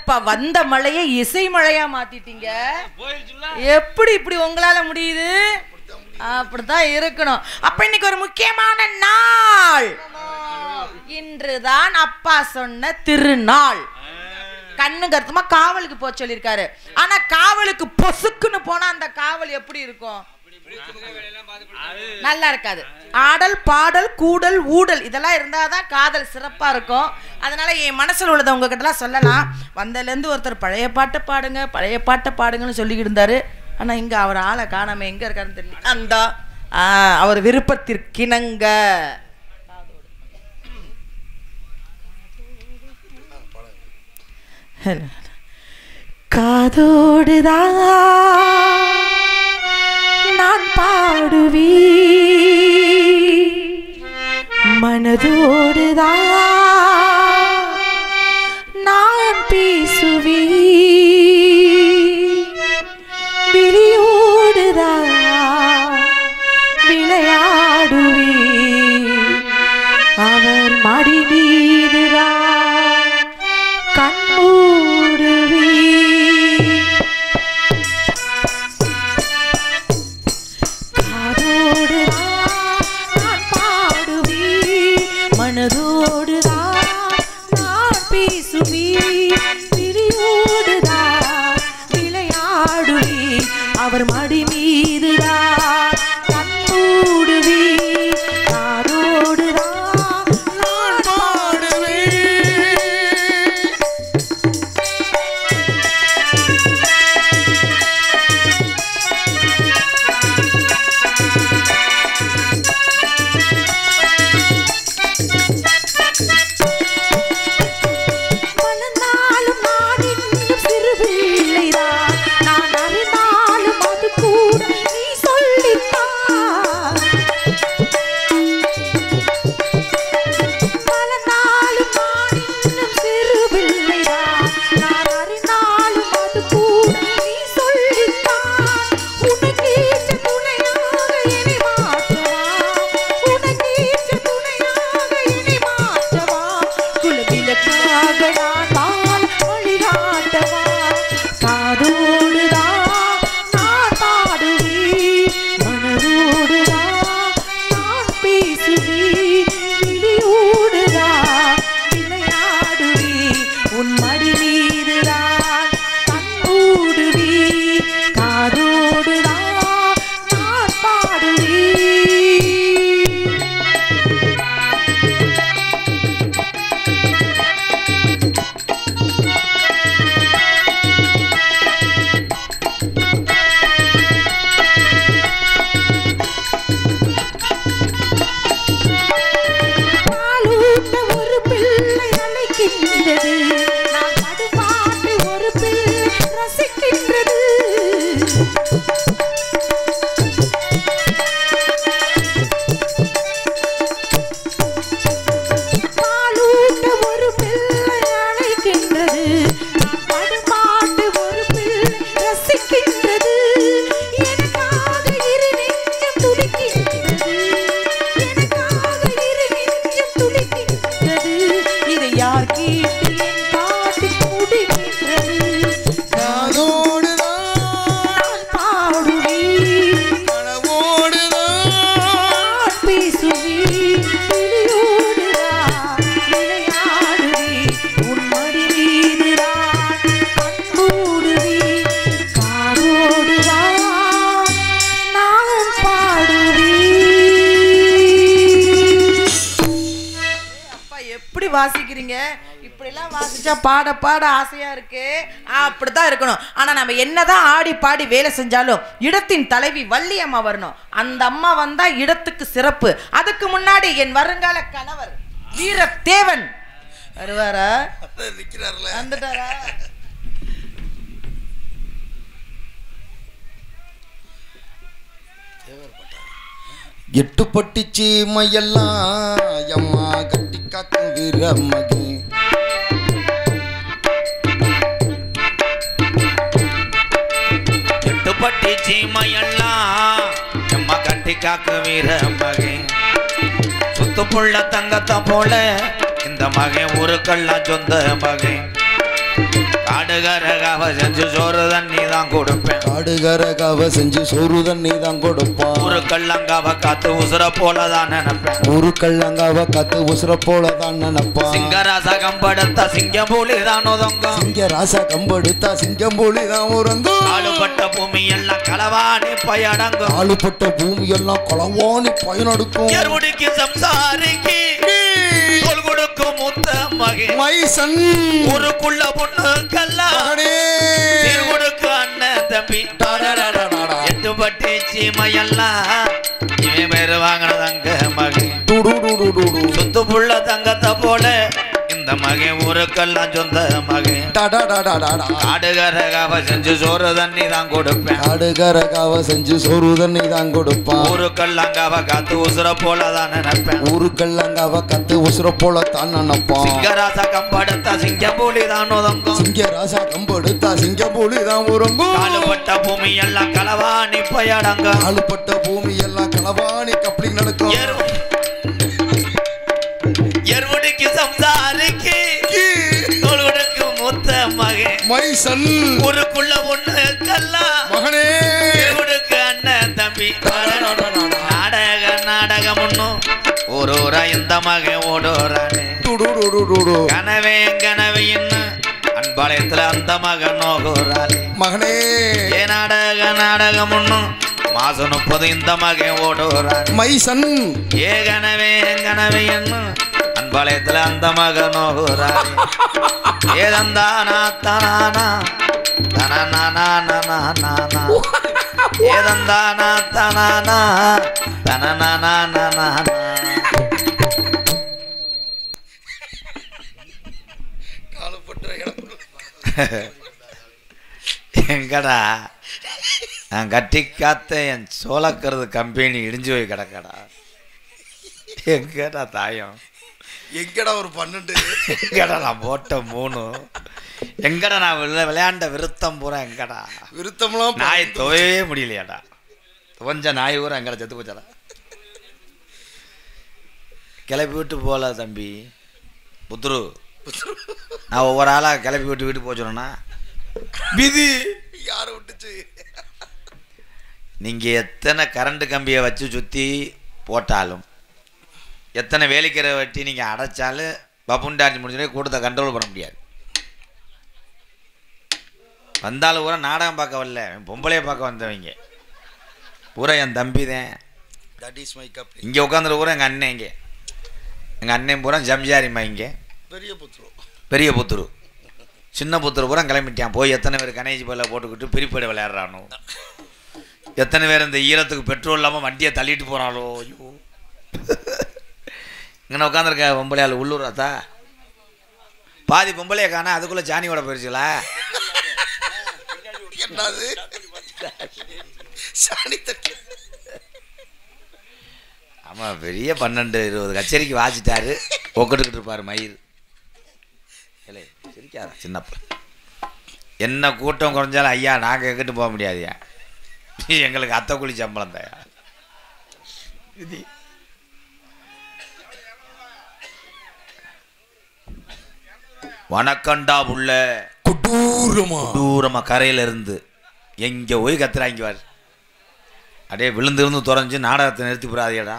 என்னப்பா வந்த மழையை இசை மழையா மாத்திட்டீங்க. எப்படி இப்படி உங்களால முடியுது? அப்படித்தான் இருக்கணும். அப்ப இன்னைக்கு ஒரு முக்கியமான நாள். இன்றுதான் அப்பா சொன்ன திருநாள். கண்ணு கருத்துமா காவலுக்கு போக சொல்லியிருக்காரு. ஆனா காவலுக்கு பொசுக்குன்னு போனா அந்த காவல் எப்படி இருக்கும்? நல்லா இருக்காது. ஆடல் பாடல் கூடல் ஊடல் இதெல்லாம் இருந்தாதான் காதல் சிறப்பா இருக்கும். அதனால என் மனசுல உள்ளதை உங்ககிட்ட எல்லாம் சொல்லலாம். வந்ததுல இருந்து ஒருத்தர் பழைய பாட்டை பாடுங்க பழைய பாட்டை பாடுங்கன்னு சொல்லிக்கிட்டு இருந்தாரு. ஆனா இங்க அவர் ஆளை காணாம எங்க இருக்காருன்னு தெரியல. அந்த அவர் விருப்பத்திற்கிணங்க காதோடுதான் நான் பாடுவி மனதோடுதான் நான் பேசுவி விழியோடுதான் விளையாடுவி அவர் மடி மீதுதான் கண்மூடுவி மனதோடுதான் நான் பேசுவி விழியோடுதான் விளையாடுவி அவர் மடி மீதுதான் கண்மூடுவி காதோடுதான் நான் பாடுவி. வாசிக்கிறீங்க இப்படி எல்லாம் வாசிச்சா பாட பாட ஆசையா இருக்கு. அப்படித்தான் இருக்கணும். ஆனா நம்ம என்னதான் ஆடி பாடி வேலை செஞ்சாலும் இடத்தின் தலைவி வள்ளியம்மா வரணும். அந்த அம்மா வந்தா இடத்துக்கு சிறப்பு. அதுக்கு முன்னாடி என் வருங்கால கணவர் வீரத்தேவன் வருவாரா? வந்துட்டாரா? எட்டு பட்டிச்சி மையெல்லாம் அம்மா கட்டி காக்கும் வீரமகி. எட்டு பட்டிச்சி மையெல்லாம் அம்மா கட்டி காக்கும் வீரமகி. சுத்து புள்ள தங்கத்தை போல இந்த மகன் ஊருக்கெல்லாம் சொந்த மகன். காடுகரகாவ செஞ்சு சோறு தண்ணி தான் கொடுப்பேன் காடுகரகாவ செஞ்சு சோறு தண்ணி தான் கொடுப்பான் ஒரு கள்ளங்காவ காத்து உசுர போலதான் நினைப்பேன் ஒரு கள்ளங்காவ காத்து உசுர போலதான் நினைப்பான் சிங்கராசா கம்படுத்த சிங்கம் போலி தான் உதங்கும் சிங்க ராசா கம்பெடுத்தா சிங்கம் போலி தான் உறங்கும் ஆளுபட்ட பூமி எல்லாம் களவாணி பயடங்கும் ஆளுப்பட்ட பூமி எல்லாம் களவாணி பயனடுக்கும் எருடிக்கு சம்சாரிக்கு தோல் கொடுக்கும் முத்த மகே மைசன் ஊருக்குள்ள பொண்ணு கல்லா தீர் கொடுக்க அண்ணன் தம்பி எட்டு பட்டி சீமையெல்லாம் இவன் பேரு வாங்கினதங்க மகன் சொத்து புள்ள தங்கத்தை போல இந்த மகன் ஊருக்கெல்லாம் சொந்த மகன் காடுகரகாவ செஞ்சு சோறு தண்ணி தான் கொடுப்பேன் காடுகரகாவ செஞ்சு சோறு தண்ணி தான் கொடுப்பான் ஊருக்கெல்லாங்காவ காத்து உசுர போலதான் நினைப்பேன் ஊருக்கெல்லாங்காவ கத்து உசுர போலத்தான் நினைப்பான் சிங்கராசா கம்படுத்தா சிங்கம் போலி தான் உதங்கும் சிங்க ராசா கம்பெடுத்தா சிங்கம் போலி தான் உறங்கும் காலுப்பட்ட பூமி எல்லாம் களவாணி பயடங்க ஆளுப்பட்ட பூமி எல்லாம் களவாணி கப்பலி நடக்கும் எருடிக்கு சம்சாரிக்கு தோளுக்கு முத்த மகன் மைசன் ஊருக்குள்ள ஒண்ணு கல்லா மகனே எருடுக்கு அண்ணன் தம்பி நாடகம் ஒண்ணும் ஒரு இந்த மகன் ஓடுறானே கனவே கனவே அன்பாளையத்துல அந்த மகன் நோகுறாள் மகனே ஏ நாடகம் ஒண்ணும் மாசம் 30 இந்த மகன் ஓடுறான் மைசன் ஏ கனவே அன்பாளையத்துல அந்த மகன் நோகுறாள் ஏதந்தானா தனானா தனநானா ஏதந்தானா தனானா தனநானா எங்கடா நான் கட்டி காத்த என் சோளக்கிறது கம்பெனி இடிஞ்சு போய் கிடக்கடா எங்கடா தாயம் எங்கடா ஒரு 12 எங்கடா நான் போட்ட 3 எங்கடா நான் விளையாண்ட விருத்தம் பூரா எங்கடா விருத்தம்லாம் நாய் துவையவே முடியலையாடா துவஞ்ச நாய் பூரா எங்கடா செத்து போச்சாடா கிளப்பி விட்டு போகல தம்பி புத்துரு நான் ஒவ்வொரு ஆளாக கிளப்பி விட்டு வீட்டு போச்சோன்னா விதி யாரை விட்டுச்சு நீங்கள் எத்தனை கரண்ட் கம்பியை வச்சு சுற்றி போட்டாலும் எத்தனை வேலைக்கிற வட்டி நீங்கள் அடைச்சாலும் பப்புண்டாச்சு முடிஞ்சோடனே கூட்டத்தை கண்ட்ரோல் பண்ண முடியாது வந்தாலும் பூரா நாடகம் பார்க்க வரல பொம்பளையை பார்க்க வந்தவங்க பூரா என் தம்பி தான் இங்கே உட்காந்துரு பூரா எங்கள் அண்ணன் இங்கே எங்கள் அண்ணன் பூரா ஜம்ஜாரிம்மா இங்கே பெரிய புத்துரு சின்ன புத்துரு பூரா கிளம்பிட்டான் போய் எத்தனை பேர் கணேஜ் பல்ல போட்டுக்கிட்டு பிரிப்பேடு விளையாடுறானோ எத்தனை பேர் இந்த ஈரத்துக்கு பெட்ரோல் இல்லாமல் வண்டியை தள்ளிட்டு போகிறாளோ ஐயோ இங்கே உட்காந்துருக்க பொம்பளையாள் உள்ளூர் அத்தா பாதி பொம்பளையை காணா அதுக்குள்ளே சாணியோட போயிடுச்சுங்களா என்னது ஆமாம் பெரிய 12-20 கச்சேரிக்கு வாசிட்டாரு ஒக்கட்டுக்கிட்டு இருப்பார் மயிர் இல்லை சிரிக்காதா சின்னப்ப என்ன கூட்டம் குறைஞ்சாலும் ஐயா நாங்கள் எங்கிட்டு போக முடியாதுயா எங்களுக்கு அத்தை கூலி சம்பளம் தாயா இது வணக்கண்டா உள்ள தூரமா கரையில இருந்து எங்க போய் கத்துறாங்க அப்படியே விழுந்து விழுந்து துறைஞ்சு நாடகத்தை நிறுத்தி போடாதேடா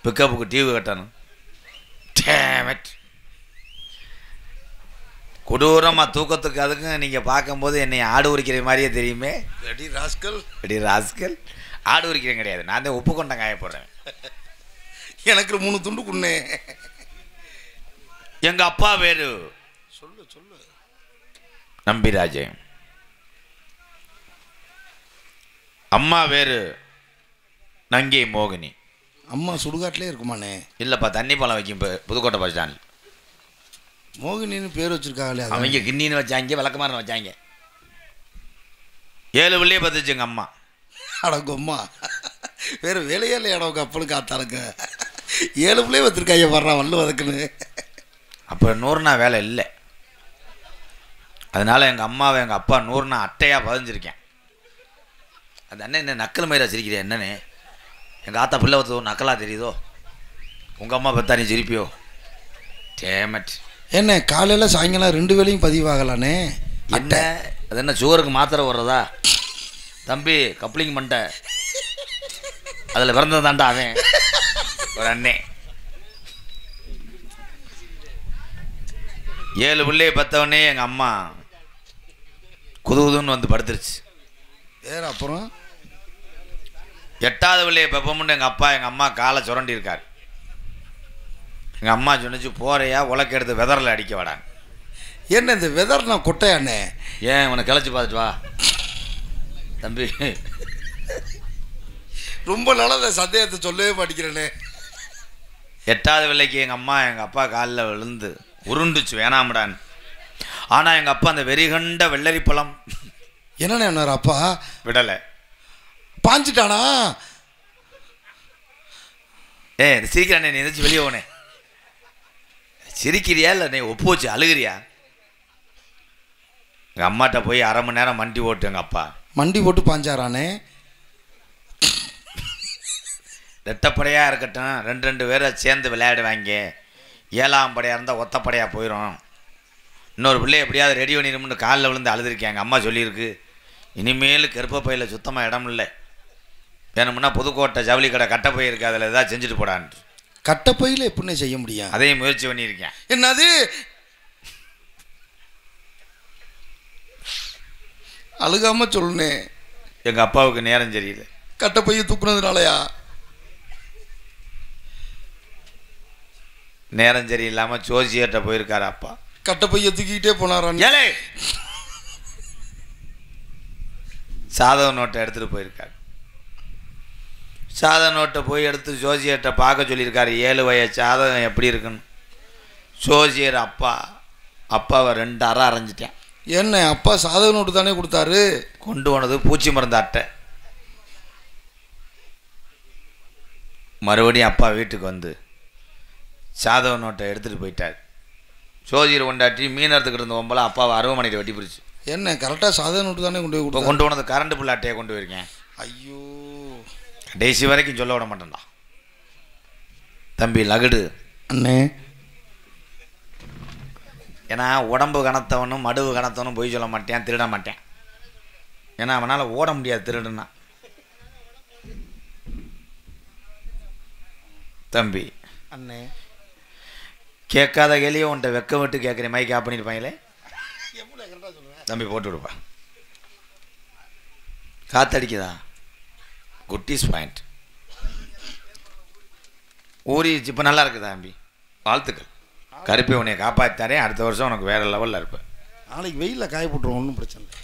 பிக்கப்புக்கு டிவி கட்டணும் கொடூரமா தூக்கத்துக்கு அதுக்கும் நீங்க பார்க்கும்போது என்னை ஆடு உரிக்கிற மாதிரியே தெரியுமே ராஸ்கல் ஆடு உரிக்கிறேன் கிடையாது நான் தான் உப்பு கொண்ட காய போடுறேன் எனக்கு 3 துண்டு குன்னே எங்க அப்பா பேரு சொல்லு நம்பிராஜே அம்மா பேரு நங்கை மோகினி அம்மா சுடுகாட்டிலே இருக்குமானே இல்லப்பா தண்ணி பழம் வைக்கும் புதுக்கோட்டை பஸ் ஸ்டாண்ட் மோகினின்னு பேர் வச்சிருக்காங்களே அவங்க கிண்ணின்னு வச்சாங்க விளக்கமாறன் வச்சாங்க 7 பிள்ளையே பத்துச்சுங்க அம்மா அடங்கம்மா வேற வேலையே இல்லை இடவுக்கு அப்பளுக்கு ஆத்தாளுங்க 7 பிள்ளையே வச்சிருக்காங்க வர்றான் வல்லு வதக்குன்னு அப்போ 100 வேலை இல்லை அதனால எங்கள் அம்மாவை எங்கள் அப்பா 100 அட்டையாக பதிஞ்சிருக்கேன் அது அண்ணன் என்ன நக்கல் மயிரா சிரிக்கிறேன் என்னன்னு எங்கள் ஆத்தா பிள்ளை ஒருத்தர் நக்கலாக தெரியுதோ உங்கள் அம்மா பத்தா நீ சிரிப்பியோ டேமட் என்ன காலையில் சாயங்காலம் 2 வேளையும் பதிவாகலானே? என்ன அது என்ன சுகருக்கு மாத்திரை வர்றதா தம்பி? கப்ளிங் பண்ணிட்ட, அதில் பிறந்தது தாண்டா அவன் ஒரு அண்ணே. 7 பிள்ளையை பற்றவொடனே எங்கள் அம்மா குதுகுதுன்னு வந்து படுத்துருச்சு. வேறு அப்புறம் 8வது பிள்ளையை பெப்பமுன்னு எங்கள் அப்பா எங்கள் அம்மா காலை சுரண்டி இருக்கார். எங்கள் அம்மா சொன்னிச்சு, போறையா உலக்க எடுத்து வெதரில் அடிக்க வாடாங்க. என்ன இந்த வெதர் நான் கொட்டையாண்ணே? ஏன் உன்னை கிளச்சி பார்த்துட்டு வா தம்பி. ரொம்ப நாளாக அந்த சந்தேகத்தை சொல்லவே மாட்டேங்கிறேனே. 8வது பிள்ளைக்கு எங்கள் அம்மா எங்கள் அப்பா காலில் விழுந்து உருண்டுச்சு வேணாமடான்னு. ஆனால் எங்கள் அப்பா அந்த வெறிகண்ட வெள்ளரி பழம் என்னண்ணே என்னார் அப்பா விடலை, பாஞ்சிட்டானா? சிரிக்கிறானே, நீ எதாச்சும் வெளியே போனே சிரிக்கிறியா இல்லை நீ ஒப்பு வச்சு அழுகிறியா? எங்கள் அம்மாட்ட போய் 1/2 மணி நேரம் மண்டி ஓட்டு எங்கள் அப்பா மண்டி போட்டு பாஞ்சாரானே? ரெட்டப்படையாக இருக்கட்டும், 2 பேரை சேர்ந்து விளையாடுவாங்க. 7ஆம் படையாக இருந்தால் ஒத்தப்படையாக போயிடும். இன்னொரு பிள்ளை எப்படியாவது ரெடி பண்ணிடும்னு காலில் விழுந்து அழுதுருக்கேன். எங்கள் அம்மா சொல்லியிருக்கு, இனிமேல் கருப்ப பையில் சுத்தமாக இடம் இல்லை, வேணும்னா புதுக்கோட்டை ஜவுளி கடை கட்ட போயிருக்கு, அதில் எதாவது செஞ்சுட்டு போடான்ட்டு. கட்டப்பையில் எப்படின்னு செய்ய முடியும்? அதையும் முயற்சி பண்ணியிருக்கேன். என்னது அழுகாம சொல்லுனே. எங்கள் அப்பாவுக்கு நேரம் சரியில்லை. கட்டப்பையை தூக்குனதுனாலயா? நேரம் சரியில்லாமல் ஜோசியர்கிட்ட போயிருக்காரு அப்பா. கட்டப்பையை தூக்கிக்கிட்டே போனாரா? ஏலே சாதக நோட்டை எடுத்துகிட்டு போயிருக்காரு. சாதக நோட்டை போய் எடுத்து ஜோசியர்கிட்ட பார்க்க சொல்லியிருக்காரு. 7 வயசு சாதகம் எப்படி இருக்குன்னு. ஜோசியர் அப்பாவை 2 அறை அரைஞ்சிட்டேன். என்ன அப்பா சாதக நோட்டு தானே கொடுத்தாரு? கொண்டு போனது பூச்சி மருந்து அட்டை. மறுபடியும் அப்பா வீட்டுக்கு வந்து சாதக நோட்டை எடுத்துகிட்டு போயிட்டார். ஜோசியர் கொண்டாட்டி மீன் எடுத்துக்கிட்டு இருந்த ஒம்பளை அப்பாவை 60 மணிக்கு வெட்டி பிடிச்சி. என்ன கரெக்டாக சாதக நோட்டு தானே கொண்டு போய் இப்போ கொண்டு போனது கரண்ட் புல் அட்டையை கொண்டு போயிருக்கேன். ஐயோ, கடைசி வரைக்கும் சொல்ல விட மாட்டேன்டா தம்பி லகுடு அண்ணே. ஏன்னா உடம்பு கனத்தவனும் மடுவு கனத்தவனும் போய் சொல்ல மாட்டேன், திருட மாட்டேன். ஏன்னா அவனால் ஓட முடியாது திருடுன்னா. தம்பி அண்ணே, கேட்காத கேள்வியை உன்ட்ட வெக்க விட்டு கேட்குறேன். மைக் ஆஃப் பண்ணியிருப்பாங்களே தம்பி, போட்டு விடுப்பா. காத்தடிக்குதா? குட்டீஸ் பாயிண்ட் ஊறிச்சு. இப்போ நல்லா இருக்குதா தம்பி? வாழ்த்துக்கள். கருப்பை உன்னை காப்பாற்றாரே. அடுத்த வருஷம் உனக்கு வேறு லெவலில் இருப்பேன். நாளைக்கு வெயிலில் காய போட்டுருவோம், ஒன்றும் பிரச்சனை இல்லை.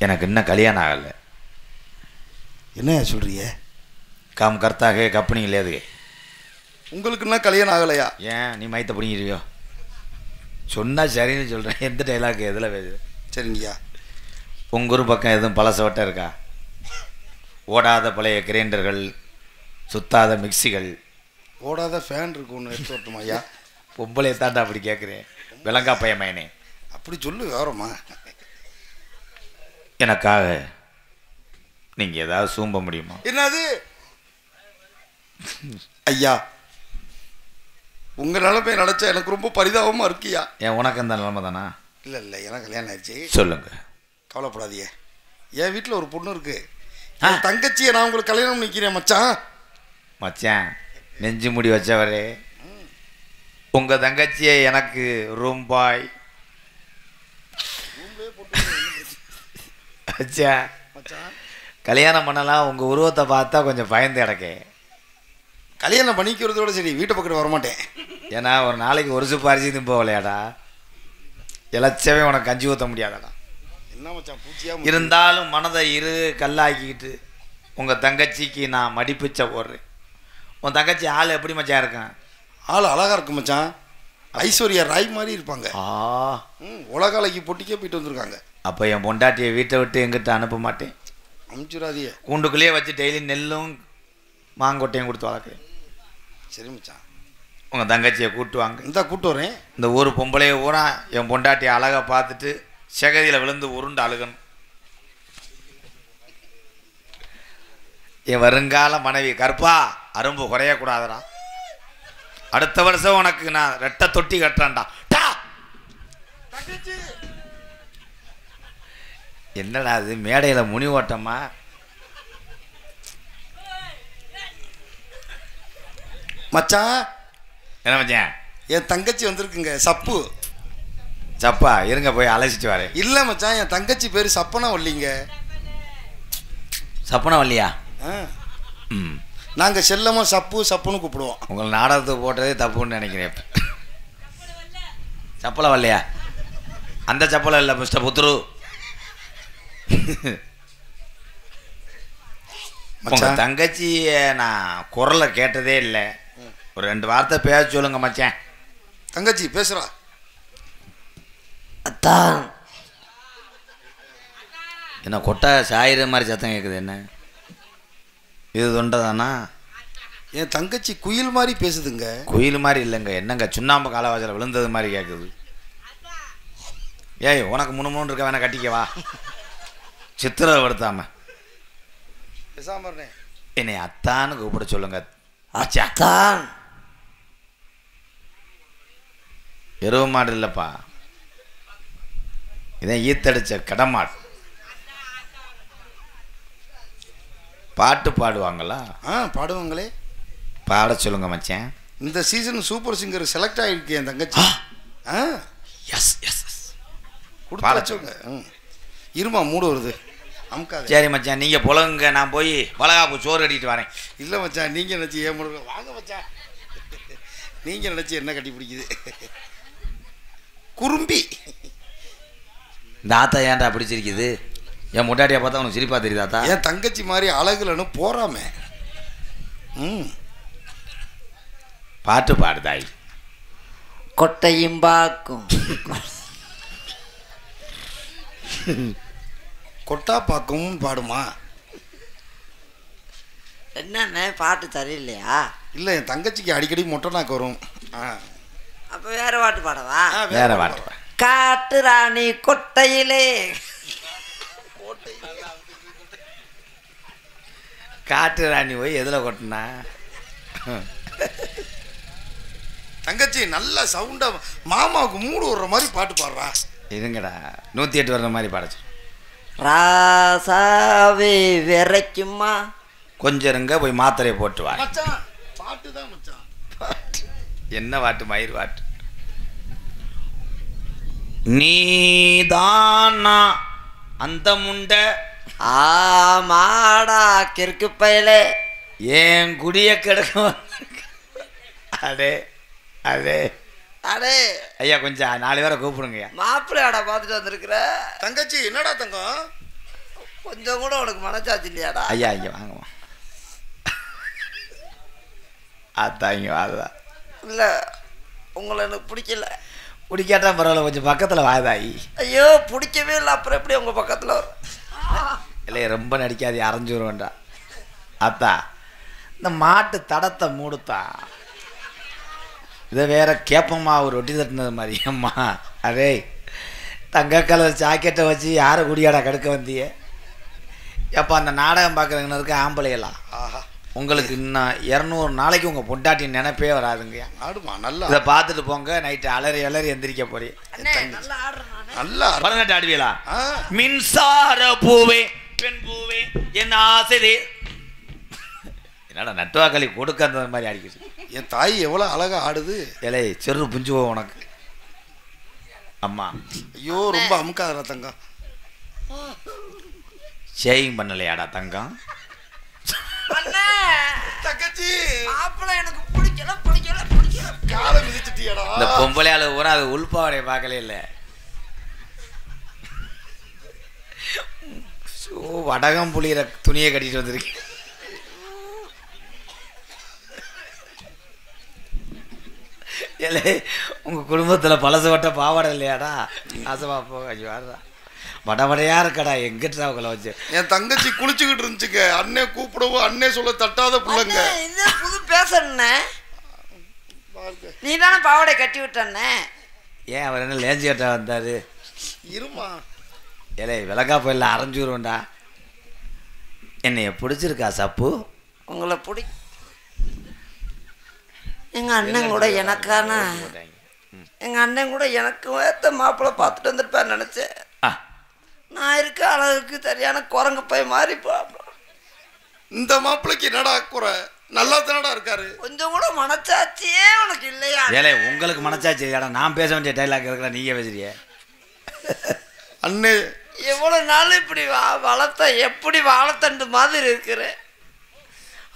எனக்கு இன்னும் கல்யாணம் ஆகலை. என்ன சொல்கிறீங்க? கம் கர்த்தாக கப்பனி இல்லையாது. உங்களுக்கு என்ன கல்யாணம் ஆகலையா? ஏன் நீ மைத்த பிடிங்கிறியோ? சொன்னால் சரின்னு சொல்கிறேன். எந்த டைலாக் எதில் வேறு? சரிங்கய்யா. உங்கள் ஊர் பக்கம் எதுவும் பழச வட்டம் இருக்கா? ஓடாத பழைய கிரைண்டர்கள், சுத்தாத மிக்சிகள், ஓடாத ஃபேன் இருக்கு, ஒன்று எடுத்து வரட்டுமா ஐயா? பொம்பளை தாண்டா அப்படி கேட்குறேன். விலங்கா பையமையனே அப்படி சொல்லு விவரமா. எனக்காக நீங்கள் ஏதாவது சூம்ப முடியுமா? என்னது ஐயா? உங்கள் நிலைமை நினச்சா எனக்கு ரொம்ப பரிதாபமாக இருக்கியா? ஏன் உனக்கு அந்த நிலைமை தானா? இல்லை இல்லை, எனக்கு கல்யாணம் ஆயிடுச்சு. சொல்லுங்க. கவலைப்படாதீங்க. என் வீட்டில் ஒரு பொண்ணு இருக்கு. தங்கச்சியை நான் உங்களுக்கு கல்யாணம் நிற்கிறேன் மச்சான். மச்சான் நெஞ்சு முடி வச்சவரே, உங்கள் தங்கச்சியை எனக்கு ரூம்பாய் வச்சா கல்யாணம் பண்ணலாம். உங்கள் உருவத்தை பார்த்தா கொஞ்சம் பயந்து கிடக்கே. கல்யாணம் பண்ணிக்கிறதோட சரி, வீட்டை பக்கத்தில் வரமாட்டேன். ஏன்னா ஒரு நாளைக்கு ஒரு சுப்பு அரிசி திம்ப விளையாடா, இலச்சவே உனக்கு கஞ்சி ஊற்ற முடியாதடா. என்ன மச்சான் பூச்சியா? இருந்தாலும் மனதை கல்லாக்கிக்கிட்டு உங்கள் தங்கச்சிக்கு நான் மடிப்பிச்ச போடுறேன். உன் தங்கச்சி ஆள் எப்படி மச்சான் இருக்கான்? ஆள் அழகாக இருக்கும் மச்சான். ஐஸ்வர்யா ராய் மாதிரி இருப்பாங்க. உலகாலைக்கு பொட்டிக்கே போயிட்டு வந்திருக்காங்க. அப்போ என் பொண்டாட்டியை வீட்டை விட்டு எங்கிட்ட அனுப்ப மாட்டேன். அனுப்பிச்சுடாதியே. கூண்டுக்குள்ளேயே வச்சு டெய்லி நெல்லும் மாங்கொட்டையும் கொடுத்து வளர்க்குறேன். சரி மச்சான், உங்கள் தங்கச்சியை கூட்டுவாங்க. இந்த கூட்டு வரேன். இந்த ஊர் பொம்பளையை ஊரா என் பொண்டாட்டியை அழகாக பார்த்துட்டு செகதியில் விழுந்து உருண்டு அழுகணும். என் வருங்கால மனைவி கருப்பா அரும்பு குறையக்கூடாதடா. அடுத்த வருஷம் உனக்கு நான் ரெட்டை தொட்டி கட்டுறேன்டா. என்னடா அது மேடையில முனி ஓட்டமா? மச்சான் என்ன மச்சான்? என் தங்கச்சி வந்திருக்குங்க. சப்பு. சப்பா இருங்க போய் அழைச்சிட்டு வரேன். இல்ல மச்சான், என் தங்கச்சி பேரு சப்பனா வள்ளிங்க. சப்பனா வள்ளியா? ம். நாங்க செல்லமா சப்பு சப்புன்னு கூப்பிடுவோம். உங்களை நாடகத்துக்கு போட்டதே தப்புன்னு நினைக்கிறேன். சப்பலை வரலையா? அந்த சப்பலை இல்லை மிஸ்டர் புத்ரு. உங்க தங்கச்சிய நான் குரலை கேட்டதே இல்லை. ஒரு 2 வார்த்தை பேச சொல்லுங்க மச்சான். தங்கச்சி பேசுறா. அத்தான் என்ன கொட்டை சாயிற மாதிரி சத்தம் கேட்குது? என்ன இது தொண்டை தானா? என் தங்கச்சி குயில் மாதிரி பேசுதுங்க. குயில் மாதிரி இல்லைங்க. என்னங்க சுண்ணாம்பு காலவாசல விழுந்தது மாதிரி கேட்குது. ஏய் உனக்கு முன்னு இருக்க வேணா கட்டிக்கவா? சித்திரப்படுத்தாம என்னை அத்தான்னு கூப்பிட சொல்லுங்க. அத்தான் எருவு மாடு இல்லைப்பா, இதான் ஈத்தடிச்ச கடமாடு. பாட்டு பாடுவாங்களா? பாடுவாங்களே. பாட சொல்லுங்க மச்சான். இந்த சீசன் சூப்பர் சிங்கர் செலக்ட் ஆகிருக்கு என் தங்கச்சி. எஸ் எஸ் பாட சொல்லுங்க. இருமா மூடு வருது, அமுக்காது. சரி மச்சான் நீங்கள் புலங்குங்க, நான் போய் வளகாப்பு சோறு கட்டிட்டு வரேன். இல்லை மச்சான், நீங்கள் நினச்சி ஏன் முடுங்க வாங்க மச்சான். நீங்கள் நினச்சி என்ன கட்டி பிடிக்குது குறும்பி. இந்த ஆத்தா ஏன்டா பிடிச்சிருக்குது? என் முட்டாட்டியை பார்த்தா உனக்கு சிரிப்பா தெரியுதாத்தா? என் தங்கச்சி மாதிரி அழகுலன்னு போறாமே. பாட்டு பாடுதாய். கொட்டையும் பாக்கும் கொட்டா பாக்கும் பாடுமா? என்னண்ணே பாட்டு சரியில்லையா? இல்லை, என் தங்கச்சிக்கு அடிக்கடி மொட்டை நாக்கு வரும். அப்போ வேற பாட்டு பாடவா? வேற பாட்டு. காட்டு ராணி கொட்டையிலே. காட்டு ராணி போய் எதில் கொட்டினா? தங்கச்சி நல்ல சவுண்டா மாமாவுக்கு மூடு விடுற மாதிரி பாட்டு பாடுறா. இதுங்கடா 108 வர்ற மாதிரி பாடச்சு. ராசாவே விரைக்குமா? கொஞ்சம் இருங்க, போய் மாத்திரையை போட்டு வா. மச்சான் பாட்டு தான் மச்சான். பாட்டு என்ன பாட்டு? மயிர் பாட்டு. நீதானா அந்த முண்டை ஆமாடா கிறுக்கு பயலே, ஏன் குடிய கிடக்கும். அடே அடே அடே ஐயா கொஞ்சம் 4 பேரை கூப்பிடுங்க. மாப்பிள்ளையாடா பார்த்துட்டு வந்திருக்கிற. தங்கச்சி என்னடா தங்கம், கொஞ்சம் கூட உனக்கு மனசாச்சு இல்லையாடா? ஐயா இங்கே வாங்குவா. அத்தா இங்கே வாதா. இல்லை உங்களை எனக்கு பிடிக்கல. பிடிக்காட்டா பரவாயில்ல, கொஞ்சம் பக்கத்தில் வாதாயி. ஐயோ பிடிக்கவே இல்லை, அப்புறம் எப்படி உங்கள் பக்கத்தில் வரும்? இல்லை ரொம்ப நடிக்காது, அரைஞ்சுருவேண்டா. அத்தா இந்த மாட்டு தடத்தை மூடுத்தா. இதை வேற கேப்பம்மா ஒரு ரொட்டி தட்டினது மாதிரி. அம்மா அதே தங்க கலர் ஜாக்கெட்டை வச்சு யாரை குடியாடா கடுக்க வந்தியே? எப்போ அந்த நாடகம் பார்க்குறவங்க இருக்க ஆம்பளையெல்லாம் உங்களுக்கு இன்னும் 200 நாளைக்கு உங்கள் பொண்டாட்டி நினைப்பே வராதுங்க. ஆடுமா நல்லா. இதை பார்த்துட்டு போங்க, நைட்டு அலறி அலறி எந்திரிக்க போறீ. நல்லா பதினெட்டு ஆடுவீங்களா? மின்சார பூவே பெண் பூவே என் ஆசைதே. என்னடா நட்டுவாக்களி கொடுக்க அந்த மாதிரி அடிக்குது. என் தாய் எவ்வளோ அழகா ஆடுது. இலை செரு புஞ்சுவோ உனக்கு. அம்மா ஐயோ ரொம்ப அமுக்காதரா தங்கம். ஷேவிங் பண்ணலையாடா தங்கம்? தங்கச்சி மாப்பிள்ளை எனக்கு பிடிக்கல பிடிக்கல பிடிக்கல. காலை மிதிச்சிட்டியாடா. இந்த பொம்பளையால ஊரா அது உள்பாவடைய பார்க்கலே இல்லை. வடகம் புளியிற துணியை கட்டிட்டு வந்திருக்கேன். ஏலே உங்கள் குடும்பத்தில் பழசு வட்ட பாவாடை இல்லையாடா? ஆசைப்பா போக வாடா வடவடையா இருக்கடா. எங்கிட்டா உங்களை வச்சு என் தங்கச்சி குளிச்சுக்கிட்டு இருந்துச்சுங்க. அண்ணே கூப்பிடவும் அண்ணே சொல்ல தட்டாத பிள்ளைங்க. இது புது பேசண்ணே, நீ தானே பாவாடை கட்டி விட்டண்ணே. ஏன் அவர் என்ன லேஞ்சி கட்டா வந்தார்? இருமா ஏலே விளக்கா போயிடல, அரைஞ்சுருவேண்டா. என்னைய பிடிச்சிருக்கா சப்பு? உங்களை எங்கள் அண்ணன் கூட எனக்கான எங்கள் அண்ணன் கூட எனக்கு ஏற்ற மாப்பிள்ளை பார்த்துட்டு வந்துருப்பேன் நினச்சேன். நான் இருக்க அளவுக்கு சரியான குரங்கு பை மாதிரி இந்த மாப்பிள்ளைக்கு என்னடா குறை? நல்லா தானடா இருக்காரு. கொஞ்சம் கூட மனச்சாட்சியே உனக்கு இல்லையா? ஏலே உங்களுக்கு மனச்சாட்சி இல்லையாடா? நான் பேச வேண்டிய டைலாக் இருக்கிற நீங்க பேசுறிய. அண்ணே எவ்வளோ நாள் இப்படி வளர்த்த எப்படி வாழைத்தண்டு மாதிரி இருக்கிற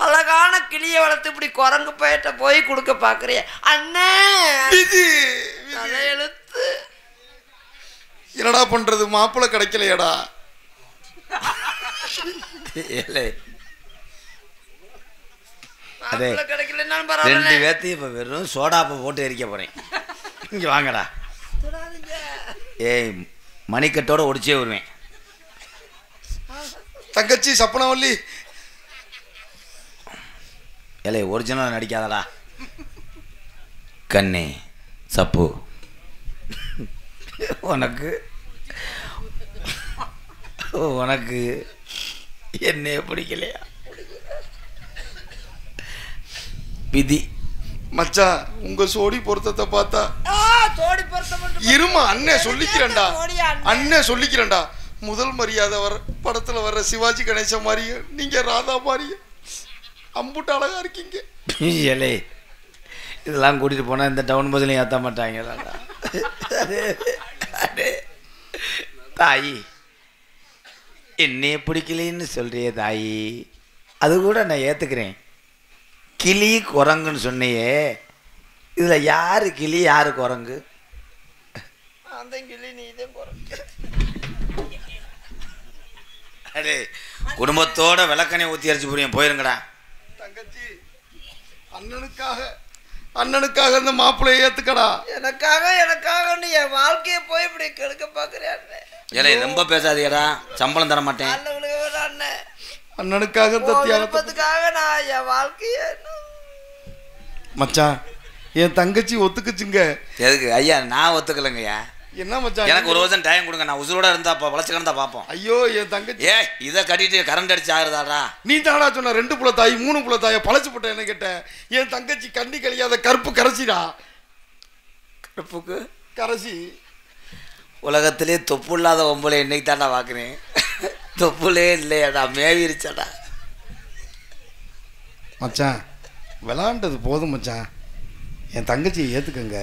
அழகான கிளியை வளர்த்து இப்படி குரங்கு பயிட்ட போய் கொடுக்க பார்க்குறிய அண்ணே. எழுத்து என்னடா பண்றது? மாப்பிள்ளை கிடைக்கலையடா. அதே கிடைக்கலன்னாலும் 2 பரவாயில்ல. பேர்த்தையும் இப்போ வெறும் சோடாப்பை போட்டு எரிக்க போறேன். இங்கே வாங்கடா. ஏய் மணிக்கட்டோட ஒடிச்சே வருவேன். தங்கச்சி சப்பனவல்லி. ஏலே ஒரிஜினல் நடிக்காதடா. கண்ணே சப்பு உனக்கு உனக்கு என்னைய பிடிக்கலையா? விதி. மச்சான் உங்க சோடி பொருத்தத்தை பார்த்தா இருமா அண்ணே சொல்லிக்கிறேன்டா. அண்ணே சொல்லிக்கிறேன்டா. முதல் மரியாதை படத்துல வர்ற சிவாஜி கணேசன் மாதிரியும் நீங்க ராதா மாதிரியும் அம்புட்டு அழகா இருக்கீங்க. ஏலே இதெல்லாம் கூட்டிட்டு போனா இந்த டவுன் பஸ்லையும் ஏற்ற மாட்டாங்க. தாயி என்னைய பிடிக்கலன்னு சொல்றியே தாயி, அது கூட நான் ஏற்றுக்கிறேன். கிளி குரங்குன்னு சொன்னையே, இதில் யாரு கிளி யாரு குரங்கு? அந்த கிளி நீதே குரங்கு. அடே குடும்பத்தோட விளக்கணை ஊற்றி அரைச்சி புரியும் போயிருங்கடா. தங்கச்சி அண்ணனுக்காக இந்த மாப்பிள்ளையை ஏத்துக்கடா. எனக்காக என் வாழ்க்கையை போய் இப்படி கெடுக்க பார்க்குறேன். ஏலே ரொம்ப பேசாதீடா, சம்பளம் தர மாட்டேன். அண்ணனுக்காக தியாகத்துக்காக நான் என் வாழ்க்கைய மச்சான் என் தங்கச்சி ஒத்துக்குச்சுங்க. எதுக்கு ஐயா? நான் ஒத்துக்கலைங்கய்யா. என்ன மச்சான்? எனக்கு ஒரு வருஷம் டைம் கொடுங்க, நான் உசுரோட இருந்தா வளர்ச்சி கிடந்தா பார்ப்போம். ஐயோ என் தங்கச்சி இதை கட்டிட்டு கரண்ட் அடிச்சு ஆகுதாடா? நீ தாடா சொன்ன 2 புள்ள தாய் 3 புள்ள தாய பழச்சு போட்ட என்ன கேட்ட? என் தங்கச்சி கண்ணி கழியாத கருப்பு கரைச்சிடா. கருப்புக்கு கரைச்சி உலகத்திலே தொப்பு இல்லாத ஒம்பளை இன்னைக்கு தாண்டா பார்க்குறேன். தொப்புலே இல்லையாடா, மேவிருச்சாடா. மச்சான் விளாண்டது போதும் மச்சான், என் தங்கச்சியை ஏத்துக்கங்க.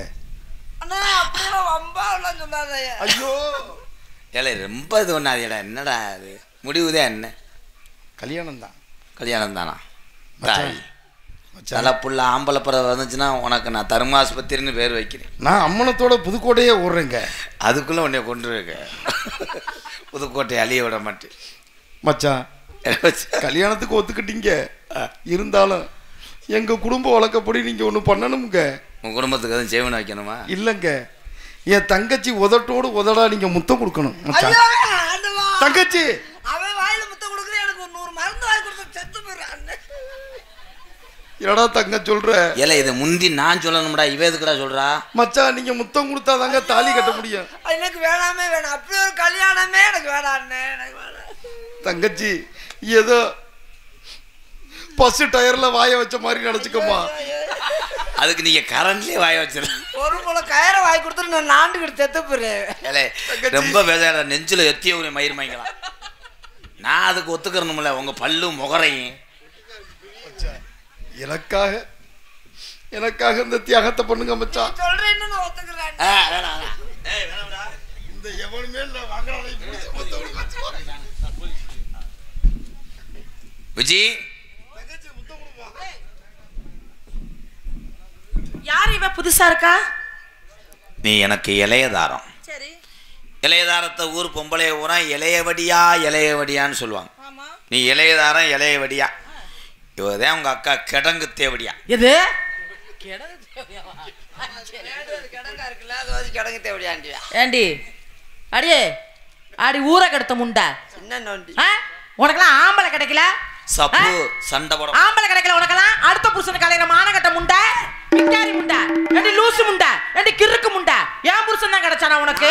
ஐயோ ஏலே ரொம்ப இது பண்ணாதீடா. என்னடா அது முடிவுதான்? என்ன கல்யாணம் தான். கல்யாணம் தானா? தலை புள்ள ஆம்பளை பிறகு வந்துச்சுன்னா உனக்கு நான் தருமாஸ்பத்திரின்னு பேர் வைக்கிறேன். நான் அம்மனத்தோட புதுக்கோட்டையே ஓடுறேங்க. அதுக்குள்ளே உன்னை கொண்டு இருக்க புதுக்கோட்டையை அழிய விட மாட்டேன். மச்சான் கல்யாணத்துக்கு ஒத்துக்கிட்டீங்க, இருந்தாலும் எங்க குடும்ப வழக்கப்படி நீங்க ஒண்ணு பண்ணணுங்க. உங்க குடும்பத்துக்கு எதுவும் சேவனை வைக்கணுமா? இல்லைங்க, என் தங்கச்சி உதட்டோடு உதடா நீங்க முத்தம் கொடுக்கணும். தங்கச்சி அவன் வாயில முத்தம் கொடுக்குறேன், எனக்கு 100 மருந்து வாங்கி கொடுத்து செத்து போயிடுறான். என்னடா தங்க சொல்ற? ஏல இதை முந்தி நான் சொல்லணும்டா, இவ எதுக்குடா சொல்றா? மச்சான் நீங்க முத்தம் கொடுத்தாதாங்க தாலி கட்ட முடியும். எனக்கு வேணாமே வேணாம், அப்படி ஒரு கல்யாணமே எனக்கு வேணாம். எனக்கு வேணாம் தங்கச்சி, ஏதோ பஸ் டயர்ல வாய வச்ச மாதிரி நினைச்சுக்கோமா. அதுக்கு நீங்க கரண்ட்லயே வாய வச்சிரு. ஒரு போல கயிறை வாங்கி கொடுத்துட்டு நான் நாண்டுகிட்டு செத்து போறேன். ரொம்ப பேசாத, நெஞ்சில எத்திய ஒரு மயிர் மயங்கலாம். நான் அதுக்கு ஒத்துக்கிறணும்ல, உங்க பல்லு முகரையும். எனக்காக இந்த தியாகத்தை பண்ணுங்க மச்சான். சொல்றேன்னு நான் ஒத்துக்கிறேன். இந்த எவனுமே இல்ல வாங்கறானே விஜி. யார் இவ புதுசா இருக்கா? நீ எனக்கு இளையதாரம். சரி. இளையதாரத்தை ஊர் பொம்பளை ஊரா இளையவடியான்னு சொல்லுவாங்க. நீ இளையதாரம் இளையவடியா. இவதான் உங்க அக்கா கிடங்கு தேவடியா. எது ஏண்டி அடியே அடி ஊரை கெடுத்த முண்டை. உனக்கெல்லாம் ஆம்பளை கிடைக்கல, சப்பு சண்டை போட ஆம்பளை கிடைக்கல உனக்கெல்லாம். அடுத்த புருஷனுக்கு கலையிற மானகட்ட முண்டை, பிக்காரி முண்டை, ரெண்டு லூசு முண்டை, ரெண்டு கிறுக்கு முண்டை. ஏன் புருஷன் தான் கிடைச்சானா உனக்கு?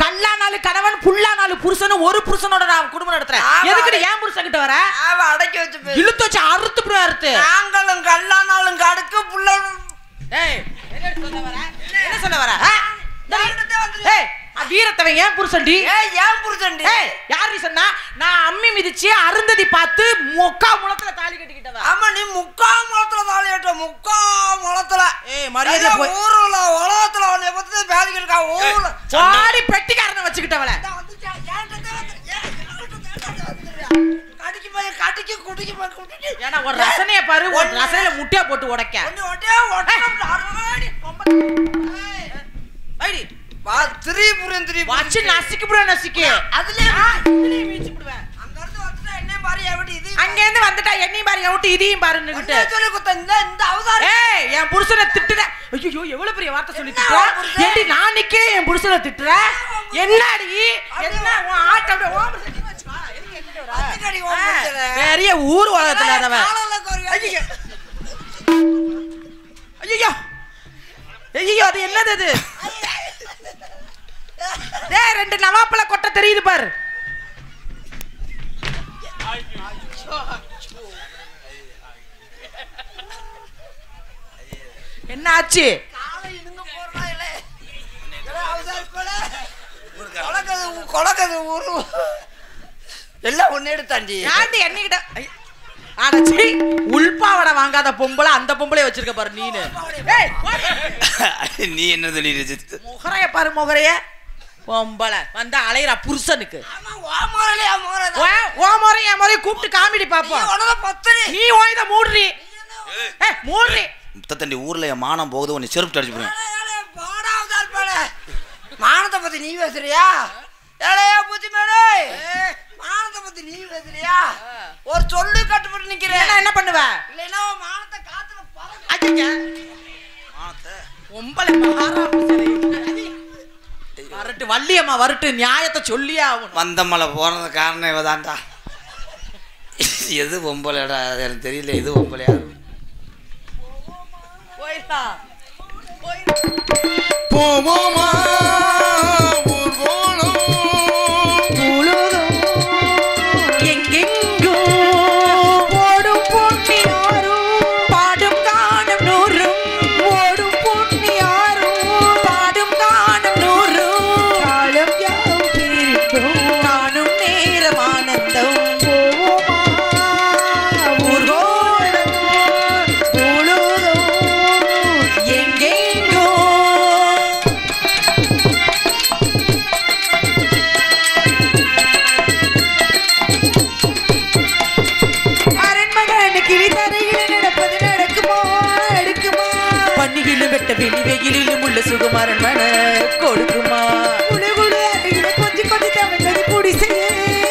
கல்லானாலு கணவன், புல்லானாலு புருஷன், ஒரு புருஷனோட நான் குடும்பம் நடத்துறேன். எதுக்கு ஏன் புருஷன் கிட்ட வர? அடக்கி வச்சு இழுத்து வச்சு அறுத்து அறுத்து. நாங்களும் கல்லானாலும் கடுக்கு புள்ள. ஏய் என்ன சொல்ல வர ஏய் வீரத்தவன் ஏன் புருஷன்டி ஏன் புருஷன்டி யார் நீ சொன்னா நான் அம்மி மிதிச்சு அருந்ததி பார்த்து முக்கா முளத்துல தாலி கட்டிக்கிட்டவ ஆமா நீ முக்கா முளத்துல தாலி கட்ட முக்கா முளத்துல ஏய் மரியாதை போய் ஊருல உலகத்துல உன்னை பத்தி பேசிக்கிட்டு இருக்கா ஊருல சாடி பெட்டிக்காரனை வச்சுக்கிட்டவள ஏன்னா ஒரு ரசனைய பாரு ஒரு ரசனையில முட்டையா போட்டு உடைக்க திரிபுரம் வச்சு நசிக்கிப்புடுவேன் நசிக்கு அதுலயே மீச்சு விடுவேன் என்ன பாரு எப்படி இது அங்க இருந்து வந்துட்டா என்னையும் பாரு விட்டு இதையும் பாருன்னுகிட்டு சொல்லி குத்த இந்த அவதாரம் ஏய் என் புருஷனை திட்டுற ஐயோ எவ்வளவு பெரிய வார்த்தை சொல்லி திட்டுற ஏண்டி நான் நிக்கிறேன் என் புருஷனை திட்டுற என்னடி என்ன உன் ஆட்டம் அப்படியே ஓவர் செஞ்சு வச்சுக்கோ எதுக்கு என்ன பெரிய ஊர் உலகத்துல அதவன் ஐயோ ஐயோ அது என்னது அது டேய் ரெண்டு நவாப்பழ கொட்டை தெரியுது பாரு என்ன ஆச்சு எல்லாம் ஒன்னு எடுத்தாண்டி என்னகிட்ட ஆனாச்சி உள்பாவடை வாங்காத பொம்பளை அந்த பொம்பளைய வச்சிருக்க பாரு நீனு நீ என்ன சொல்லிடுச்சு முகரைய பாரு முகரைய பொம்பளை வந்தா அலையிற புருஷனுக்கு ஓ முறை என் முறைய கூப்பிட்டு காமெடி பாப்போம் நீ ஓய்த மூடுறி மூடுறி முத்தத்தண்டி ஊர்ல என் மானம் போகுது உன்னை செருப்பு அடிச்சு போறேன் மானத்தை பத்தி நீ பேசுறியா ஏழையா பூச்சி மேடே மானத்தை பத்தி நீ பேசுறியா ஒரு சொல்லு கட்டுப்பட்டு நிக்கிறேன் என்ன பண்ணுவ இல்லைன்னா மானத்தை காத்துல பறக்க மானத்தை பொம்பளை மகாராணி வரட்டு வள்ளியம்மா வரட்டு நியாயத்தை சொல்லியா வந்த மலை போனது காரணம் இவதான்டா எது பொம்பளைடா அது எனக்கு தெரியல எது பொம்பளையா போவோமா எங்கெங்கோ ஓடும் பொண்ணி யாரும் பாடும் காணும் நூறும் ஓடும் பொண்ணி யாரும் பாடும் காணும் நூறும் காலம் யாவும் இருக்கும் காணும் நேரம் ஆனந்தம் வெயிலிலும் உள்ள சுகுமாரன் மன கொடுக்குமா கொஞ்சம் கொஞ்சம் தமிழ் கூடி செய்ய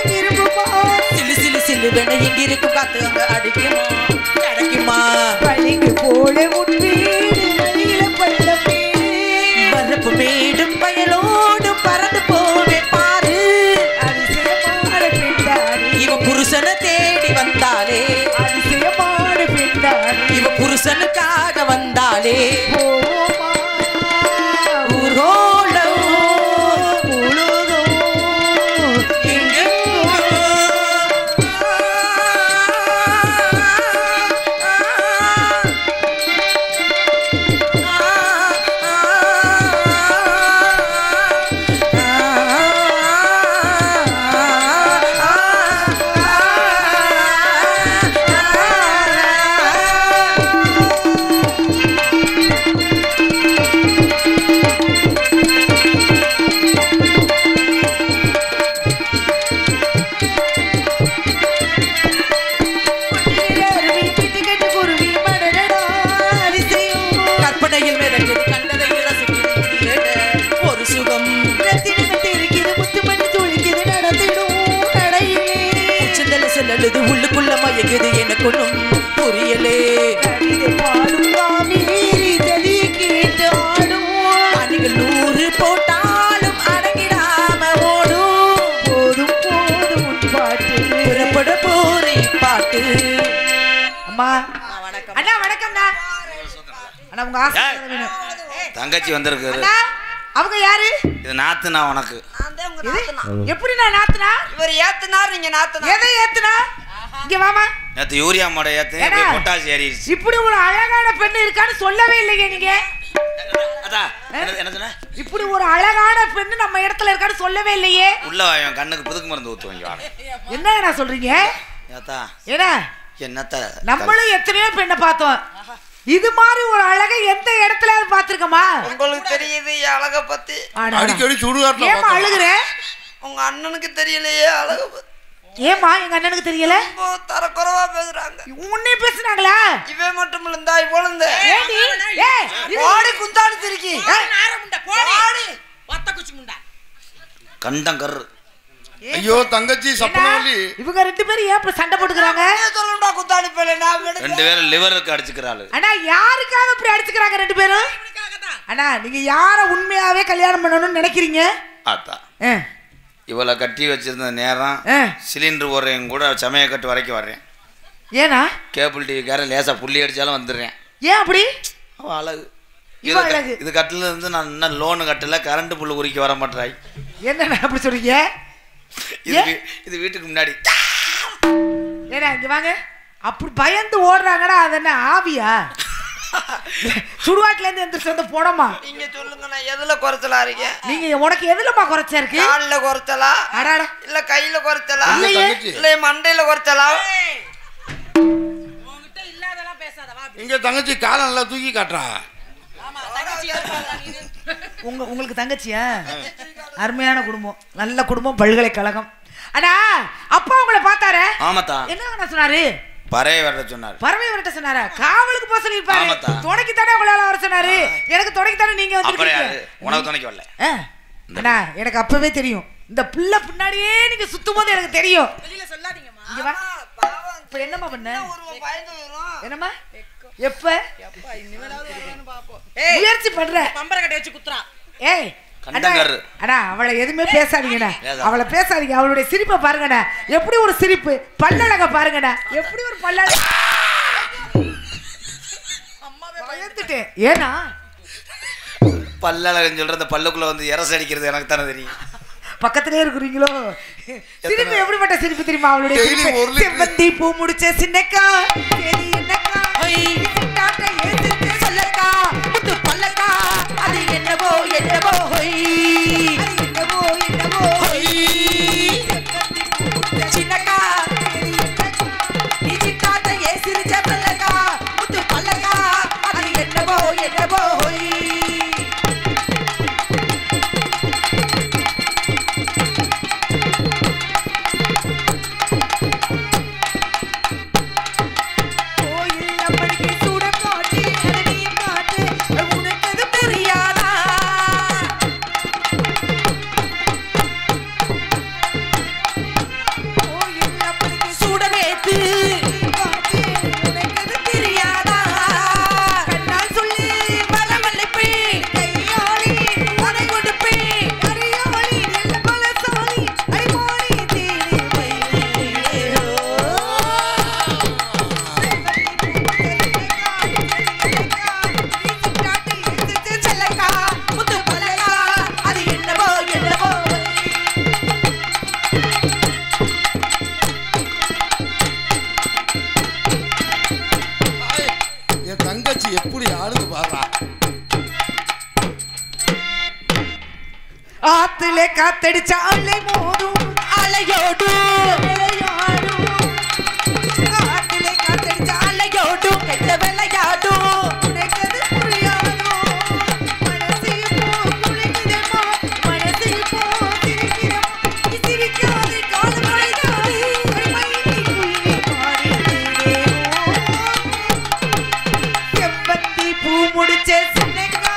விரும்புமா சிலு சிலு சிலு வேண எங்கிருக்கும் காத்து அங்க அடிக்குமா கிடைக்குமா பழிக்கு போல உன் வீடு வழியில பள்ள வீடு வரப்பு மேடும் பயலோடும் பறந்து போவே பாரு அதிசயமான பெண்டாரி இவ புருஷனை தேடி வந்தாலே அதிசயமான பெண்டாரி இவ புருஷனுக்காக வந்தாலே உள்ளுக்குள்ள மயக்குது எனக்கு ஒன்றும் புரியலே அணிகள் 100 போட்டாலும் அடங்கிடாம ஓடும் போதும் போதும் பாட்டு புறப்பட போறே பாட்டு அம்மா வணக்கம் அண்ணா வணக்கம்டா அண்ணா உங்க ஆசை தங்கச்சி வந்திருக்காரு அவங்க யாரு இது நாத்துனா உனக்கு எப்படி நான் நாத்துனா இவர் ஏத்துனார் நீங்க நாத்துனா எதை ஏத்துனா இங்க வாமா நேற்று யூரியா மாடை ஏற்றி பொட்டாசி ஏறிடுச்சு. இப்படி ஒரு அழகான பெண்ணு இருக்கான்னு சொல்லவே இல்லைங்க நீங்க. என்ன சொன்ன? இப்படி ஒரு அழகான பெண்ணு நம்ம இடத்துல இருக்கான்னு சொல்லவே இல்லையே. உள்ள என் கண்ணுக்கு புதுக்கு மருந்து ஊற்றுவாங்க. என்ன நான் சொல்றீங்க? என்ன என்னத்த நம்மளும் எத்தனையோ பெண்ணை பார்த்தோம். இது மாதிரி ஒரு அழகை எந்த இடத்துல பாத்துருக்கமா? உங்களுக்கு தெரியுது அழக பத்தி? அடிக்கடி சுடுகாட்டுல ஏமா அழுகுற? உங்க அண்ணனுக்கு தெரியலையே அழக பத்தி. ஏமா எங்க அண்ணனுக்கு தெரியல? தரக்குறவா பேசுறாங்க. உன்னை பேசுனாங்களா? இவன் மட்டும் இல்ல இவ்வளவு ஓடி குந்தாடி திருக்கி கண்டம் கரு. ஐயோ தங்கச்சி சப்பனவல்லி, இவங்க ரெண்டு பேரும் ஏன் இப்ப சண்டை போட்டுக்கறாங்க? சொல்லுடா குந்தாடி பேல நான் ரெண்டு பேரும் லிவருக்கு அடிச்சுக்கறாளு. அண்ணா யாருக்காக இப்படி அடிச்சுக்கறாங்க ரெண்டு பேரும்? அண்ணா நீங்க யார உண்மையாவே கல்யாணம் பண்ணணும்னு நினைக்கிறீங்க? ஆத்தா இவளை கட்டி வச்சிருந்த நேரம் சிலிண்டர் போடுறேன் கூட சமய கட்டு வரைக்கும் வர்றேன். ஏனா கேபிள் டிவிக்கார லேசா புள்ளி அடிச்சாலும் வந்துடுறேன். ஏன் அப்படி? அவன் அழகு. அழகு. இது கட்டில இருந்து நான் இன்னும் லோனு கட்டல, கரண்ட் புல்லு உரிக்க வர மாட்டாய். என்ன அப்படி சொல்றீங்க? இது வீட்டுக்கு முன்னாடி. ஏன்னா இங்க வாங்க, அப்படி பயந்து ஓடுறாங்கடா. அது என்ன ஆவியா? சுடுகாட்டுல இருந்து எந்திரிச்சு வந்து போடமா? நீங்க சொல்லுங்க, நான் எதுல குறைச்சலா இருக்கேன்? நீங்க உனக்கு எதுலமா குறைச்சா இருக்கு? கால்ல குறைச்சலா இல்ல கையில குறைச்சலா இல்ல மண்டையில குறைச்சலா? உன்கிட்ட இல்லாதெல்லாம் பேசாத. வா இங்க தங்கச்சி காலை நல்லா தூக்கி காட்டுறா. உங்களுக்கு தங்கச்சியா? அருமையான குடும்பம், நல்ல குடும்பம், பல்கலைக்கழகம். அண்ணா அப்பா உங்களை பார்த்தாரே? ஆமாத்தா. என்ன சொன்னாரு? பறவை வரட்ட சொன்னாரு. பறவை வரட்ட சொன்னாரா? காவலுக்கு போக சொல்லிருப்பாரு. துணைக்கு தானே உங்களால வர சொன்னாரு. எனக்கு துணைக்கு தானே நீங்க வந்துருக்கீங்க. உனக்கு துணைக்கு வரல. அண்ணா எனக்கு அப்பவே தெரியும், இந்த புள்ள பின்னாடியே நீங்க சுத்தும்போது எனக்கு தெரியும். வெளியில சொல்லாதீங்கம்மா. இங்க வா. இப்ப என்னம்மா பண்ண? என்னம்மா எப்ப முயற்சி பண்ற? பம்பர கட்டை வச்சு குத்துறா. ஏய் அண்ணா அவளை எதுவுமே பேசாதீங்கண்ணா, அவளை பேசாதீங்க. அவளுடைய சிரிப்பை பாருங்கண்ணா, எப்படி ஒரு சிரிப்பு. பல்லழக பாருங்கண்ணா, எப்படி ஒரு பல்லழக. பயந்துட்டேன். ஏன்னா பல்லழகன்னு சொல்ற அந்த பல்லுக்குள்ள வந்து இரச அடிக்கிறது எனக்கு தானே தெரியும். பக்கத்திலே இருக்கிறீங்களோ. சிரிப்பு எப்படிப்பட்ட சிரிப்பு தெரியுமா அவளுடைய சிரிப்பு? செவ்வந்தி பூ முடிச்ச சின்னக்கா என்னக்கா சொல்லக்கா முத்து பல்லக்கா அது என்னவோ என்னவோ என்னவோ என்னவோ சின்னக்கா நீ சித்தாட்ட ஏ சிரிச்ச பல்லக்கா முத்து பல்லக்கா அது என்னவோ என்னவோ. ஆத்துல காத்தடிச்ச அலை மோதும் அலையோடு ஆத்துல காத்தடிச்ச அலையோடு கெட்ட விளையாடும் உனக்கது புரியாதோ மனசிப்போ குளிக்கிறமா மனசிப்போ சிரிக்கிறமா சிரிக்காது காது மழைக்காது மைனி குயிலி மாறிடுதே செவ்வந்தி பூ முடிச்ச சின்னக்கா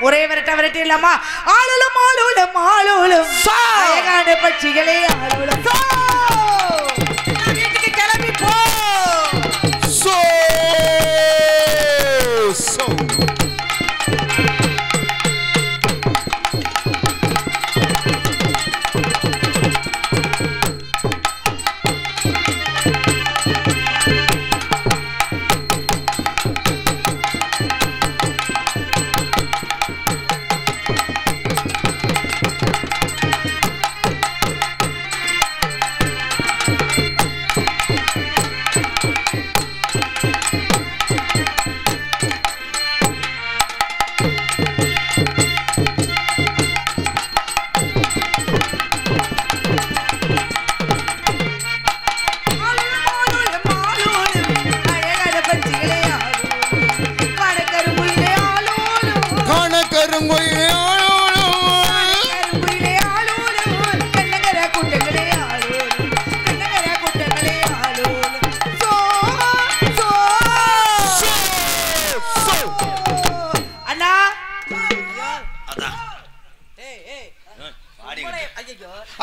ஒரே விரட்ட விரட்டி இல்லாமா ஆளுலும் ஆளுலும் ஆளுலும் அழகான பட்சிகளே ஆளுலும் வீட்டுக்கு கிளம்பி போ.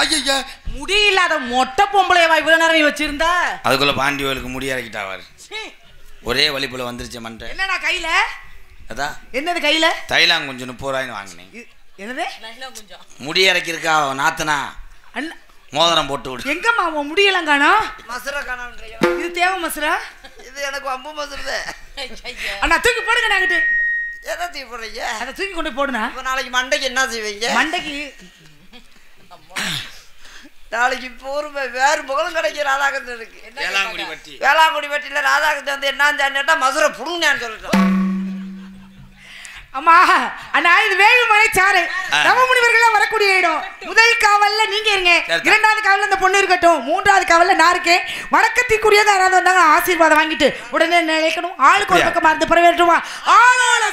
ஐயா முடி இல்லாத மொட்டை பொம்பளையவா இவ்வளவு நேரம் நீ வச்சிருந்தா? அதுக்குள்ள பாண்டி கோயிலுக்கு முடி இறக்கிட்டாவார். ஒரே வலிப்புல வந்துருச்சு மண்டை. என்னடா கையில? அதான் என்னது கையில? தைலாம் கொஞ்சம் 30 ரூபாய்னு வாங்கினேன். என்னது? முடி இறக்கிருக்கா நாத்தனா அண்ணா மோதிரம் போட்டு விடு. எங்கம்மா உன் முடியெல்லாம் காணோம்? மசுரை காணாமன்றீங்க. இது தேவை மசுரா? இது எனக்கு அம்பு மசுருதே. அண்ணா தூக்கி போடுங்க நாங்கிட்டு. எதை தூக்கி போடுறீங்க? அதை தூக்கி கொண்டு போடுனா. இப்போ நாளைக்கு மண்டைக்கு என்ன செய்வீங்க? மண்டைக்கு நாளைக்கு போருமே வேறு முகலும் கிடைக்கும். ராதாகிருஷ்ணன் இருக்கு. வேளாங்குடி வட்டி. வேளாங்குடி வட்டியில் ராதாகிருஷ்ணன் வந்து என்னன்னு கேட்டா மசுரை புடுங்கன்னு சொல்லிட்டோம். அம்மா அண்ணா இது வேலுமலை சாலை நவமுனிவர்கள் வரக்கூடிய இடம். முதல் காவல்ல நீங்க இருங்க, இரண்டாவது காவல்ல அந்த பொண்ணு இருக்கட்டும், மூன்றாவது காவல்ல நான் இருக்கேன். வணக்கத்திற்குரியதா யாராவது வந்தாங்க ஆசீர்வாதம் வாங்கிட்டு உடனே நினைக்கணும். ஆளுக்கு ஒரு பக்கம் மருந்து பரவேற்றுவா. ஆளோட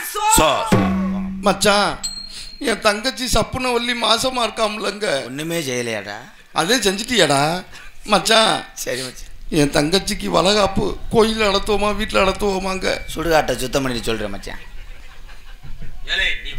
மச்சான் என் தங்கச்சி சப்புனவல்லி மாசமா இருக்காம்லங்க. ஒண்ணுமே செய்யலையாடா? அதே செஞ்சுட்டியாடா மச்சான்? சரி மச்சான். என் தங்கச்சிக்கு வளகாப்பு கோயில் நடத்துவோமா வீட்டில் நடத்துவோமாங்க? சுடுகாட்டை சுத்தம் பண்ணிட்டு சொல்றேன் மச்சான். நீ